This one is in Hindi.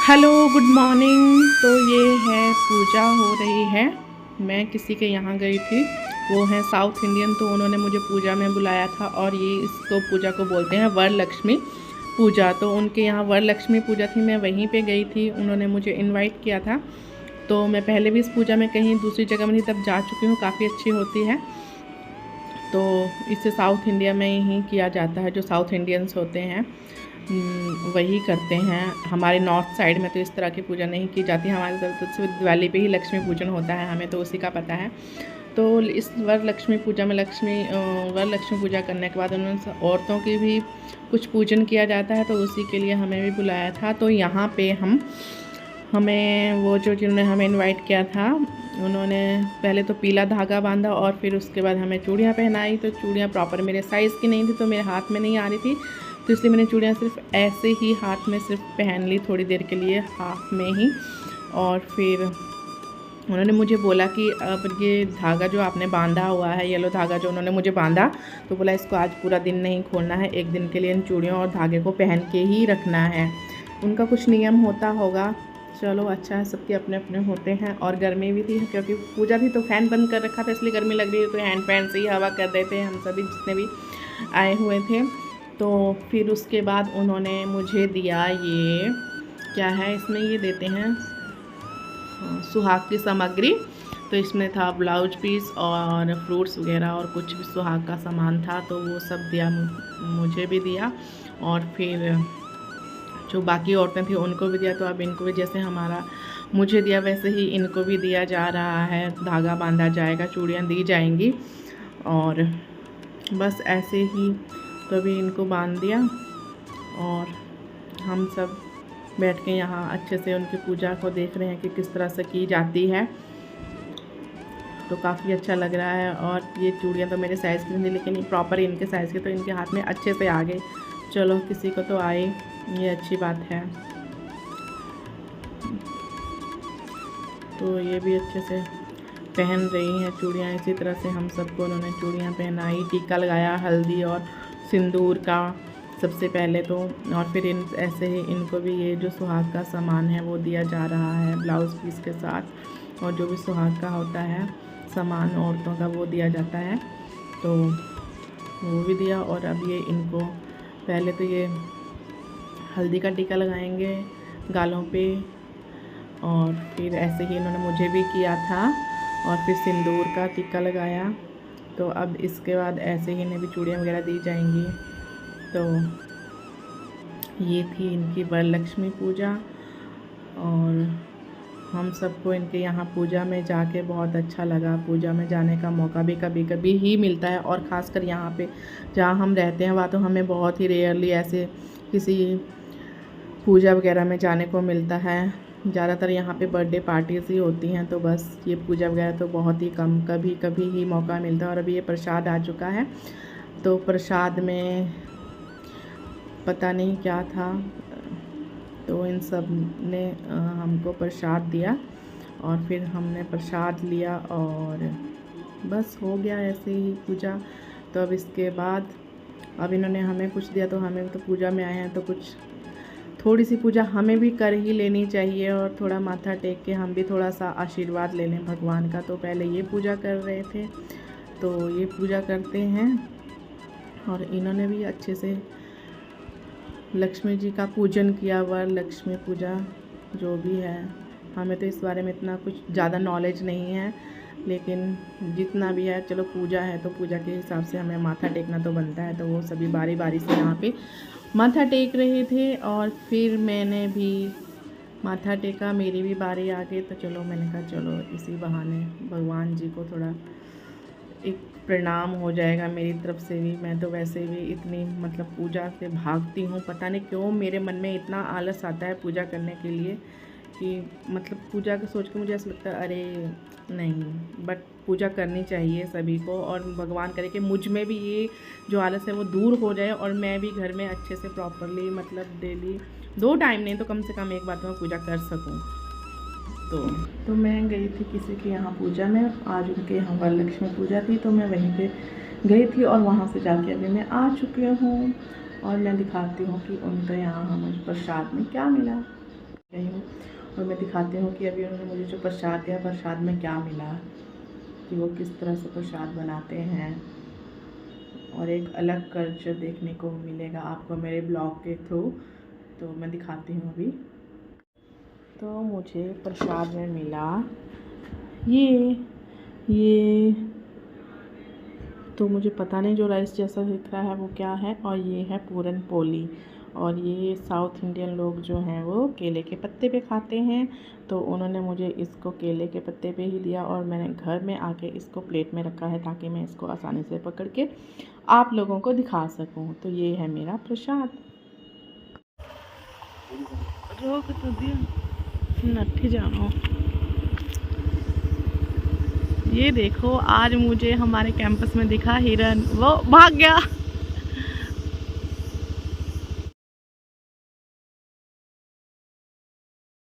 Hello good morning. तो ये है पूजा हो रही है। मैं किसी के यहाँ गई थी, वो है साउथ इंडियन, तो उन्होंने मुझे पूजा में बुलाया था और ये इसको पूजा को बोलते हैं वरलक्ष्मी पूजा। तो उनके यहाँ वरलक्ष्मी पूजा थी, मैं वहीं पे गई थी, उन्होंने मुझे इनवाइट किया था। तो मैं पहले भी इस पूजा में कहीं दूसरी जगह में नहीं तब जा चुकी हूँ, काफ़ी अच्छी होती है। तो इसे साउथ इंडिया में ही किया जाता है, जो साउथ इंडियंस होते हैं वही करते हैं। हमारे नॉर्थ साइड में तो इस तरह की पूजा नहीं की जाती, हमारे तरफ तो सिर्फ दिवाली पे ही लक्ष्मी पूजन होता है, हमें तो उसी का पता है। तो इस वरलक्ष्मी पूजा में वरलक्ष्मी पूजा करने के बाद उन्होंने औरतों की भी कुछ पूजन किया जाता है, तो उसी के लिए हमें भी बुलाया था। तो यहाँ पे हमें वो जिन्होंने हमें इनवाइट किया था, उन्होंने पहले तो पीला धागा बांधा और फिर उसके बाद हमें चूड़ियाँ पहनाई। तो चूड़ियाँ प्रॉपर मेरे साइज़ की नहीं थी, तो मेरे हाथ में नहीं आ रही थी, तो इसलिए मैंने चूड़ियाँ सिर्फ ऐसे ही हाथ में सिर्फ पहन ली थोड़ी देर के लिए, हाथ में ही। और फिर उन्होंने मुझे बोला कि अब ये धागा जो आपने बांधा हुआ है, येलो धागा जो उन्होंने मुझे बांधा, तो बोला इसको आज पूरा दिन नहीं खोलना है, एक दिन के लिए इन चूड़ियों और धागे को पहन के ही रखना है। उनका कुछ नियम होता होगा, चलो अच्छा है, सबके अपने अपने होते हैं। और गर्मी भी थी क्योंकि पूजा थी, तो फ़ैन बंद कर रखा था, इसलिए गर्मी लग रही है, तो हैंड फैन से ही हवा कर देते हैं हम सभी जितने भी आए हुए थे। तो फिर उसके बाद उन्होंने मुझे दिया, ये क्या है इसमें, ये देते हैं सुहाग की सामग्री। तो इसमें था ब्लाउज पीस और फ्रूट्स वगैरह और कुछ भी सुहाग का सामान था, तो वो सब दिया, मुझे भी दिया। और फिर जो बाकी औरतें थी उनको भी दिया। तो अब इनको भी जैसे मुझे दिया वैसे ही इनको भी दिया जा रहा है, धागा बांधा जाएगा, चूड़ियाँ दी जाएंगी। और बस ऐसे ही तो अभी इनको बांध दिया और हम सब बैठ के यहाँ अच्छे से उनकी पूजा को देख रहे हैं कि किस तरह से की जाती है। तो काफ़ी अच्छा लग रहा है। और ये चूड़ियाँ तो मेरे साइज़ की नहीं, लेकिन प्रॉपर इनके साइज़ की, तो इनके हाथ में अच्छे से आ गए। चलो किसी को तो आए, ये अच्छी बात है। तो ये भी अच्छे से पहन रही हैं चूड़ियाँ। इसी तरह से हम सबको उन्होंने चूड़ियाँ पहनाई, टीका लगाया हल्दी और सिंदूर का सबसे पहले तो। और फिर ऐसे ही इनको भी ये जो सुहाग का सामान है वो दिया जा रहा है ब्लाउज़ पीस के साथ, और जो भी सुहाग का होता है सामान औरतों का वो दिया जाता है, तो वो भी दिया। और अब ये इनको पहले तो ये हल्दी का टीका लगाएंगे गालों पे, और फिर ऐसे ही इन्होंने मुझे भी किया था, और फिर सिंदूर का टीका लगाया। तो अब इसके बाद ऐसे ही इन्हें भी चूड़ियाँ वगैरह दी जाएंगी। तो ये थी इनकी वरलक्ष्मी पूजा। और हम सबको इनके यहाँ पूजा में जाके बहुत अच्छा लगा। पूजा में जाने का मौका भी कभी कभी ही मिलता है, और ख़ासकर यहाँ पे जहाँ हम रहते हैं वहाँ तो हमें बहुत ही रेयरली ऐसे किसी पूजा वगैरह में जाने को मिलता है। ज़्यादातर यहाँ पे बर्थडे पार्टीज़ ही होती हैं, तो बस ये पूजा वगैरह तो बहुत ही कम कभी कभी ही मौका मिलता है। और अभी ये प्रसाद आ चुका है, तो प्रसाद में पता नहीं क्या था, तो इन सब ने हमको प्रसाद दिया और फिर हमने प्रसाद लिया और बस हो गया ऐसे ही पूजा। तो अब इसके बाद अब इन्होंने हमें कुछ दिया, तो हमें तो पूजा में आए हैं तो कुछ थोड़ी सी पूजा हमें भी कर ही लेनी चाहिए, और थोड़ा माथा टेक के हम भी थोड़ा सा आशीर्वाद ले लें भगवान का। तो पहले ये पूजा कर रहे थे, तो ये पूजा करते हैं। और इन्होंने भी अच्छे से लक्ष्मी जी का पूजन किया, वरलक्ष्मी पूजा जो भी है। हमें तो इस बारे में इतना कुछ ज़्यादा नॉलेज नहीं है, लेकिन जितना भी है चलो पूजा है तो पूजा के हिसाब से हमें माथा टेकना तो बनता है। तो वो सभी बारी बारी से यहाँ पे माथा टेक रहे थे, और फिर मैंने भी माथा टेका, मेरी भी बारी आ गई। तो चलो मैंने कहा चलो इसी बहाने भगवान जी को थोड़ा एक प्रणाम हो जाएगा मेरी तरफ से भी। मैं तो वैसे भी इतनी मतलब पूजा से भागती हूँ, पता नहीं क्यों मेरे मन में इतना आलस आता है पूजा करने के लिए कि मतलब पूजा का सोच के मुझे ऐसा लगता है अरे नहीं, बट पूजा करनी चाहिए सभी को। और भगवान करे कि मुझ में भी ये जो आलस है वो दूर हो जाए, और मैं भी घर में अच्छे से प्रॉपरली मतलब डेली 2 टाइम नहीं तो कम से कम एक बार तो मैं पूजा कर सकूँ। तो मैं गई थी किसी के यहाँ पूजा में, आज उनके यहाँ वरलक्ष्मी पूजा थी, तो मैं वहीं पे गई थी और वहाँ से जाके अभी मैं आ चुकी हूँ। और मैं दिखाती हूँ कि उनके यहाँ मुझे प्रसाद में क्या मिला। गई हूँ और मैं दिखाती हूँ कि अभी उन्होंने मुझे जो प्रसाद दिया, प्रसाद में क्या मिला, कि वो किस तरह से प्रसाद बनाते हैं, और एक अलग कल्चर देखने को मिलेगा आपको मेरे ब्लॉग के थ्रू। तो मैं दिखाती हूँ अभी। तो मुझे प्रसाद में मिला ये तो मुझे पता नहीं, जो राइस जैसा दिख रहा है वो क्या है। और ये है पूरन पोली, और ये साउथ इंडियन लोग जो हैं वो केले के पत्ते पे खाते हैं। तो उन्होंने मुझे इसको केले के पत्ते पे ही दिया और मैंने घर में आके इसको प्लेट में रखा है ताकि मैं इसको आसानी से पकड़ के आप लोगों को दिखा सकूं। तो ये है मेरा प्रसाद। रोक तो दिया, नट्ठी जानो। ये देखो, आज मुझे हमारे कैंपस में दिखा हिरन, वो भाग गया।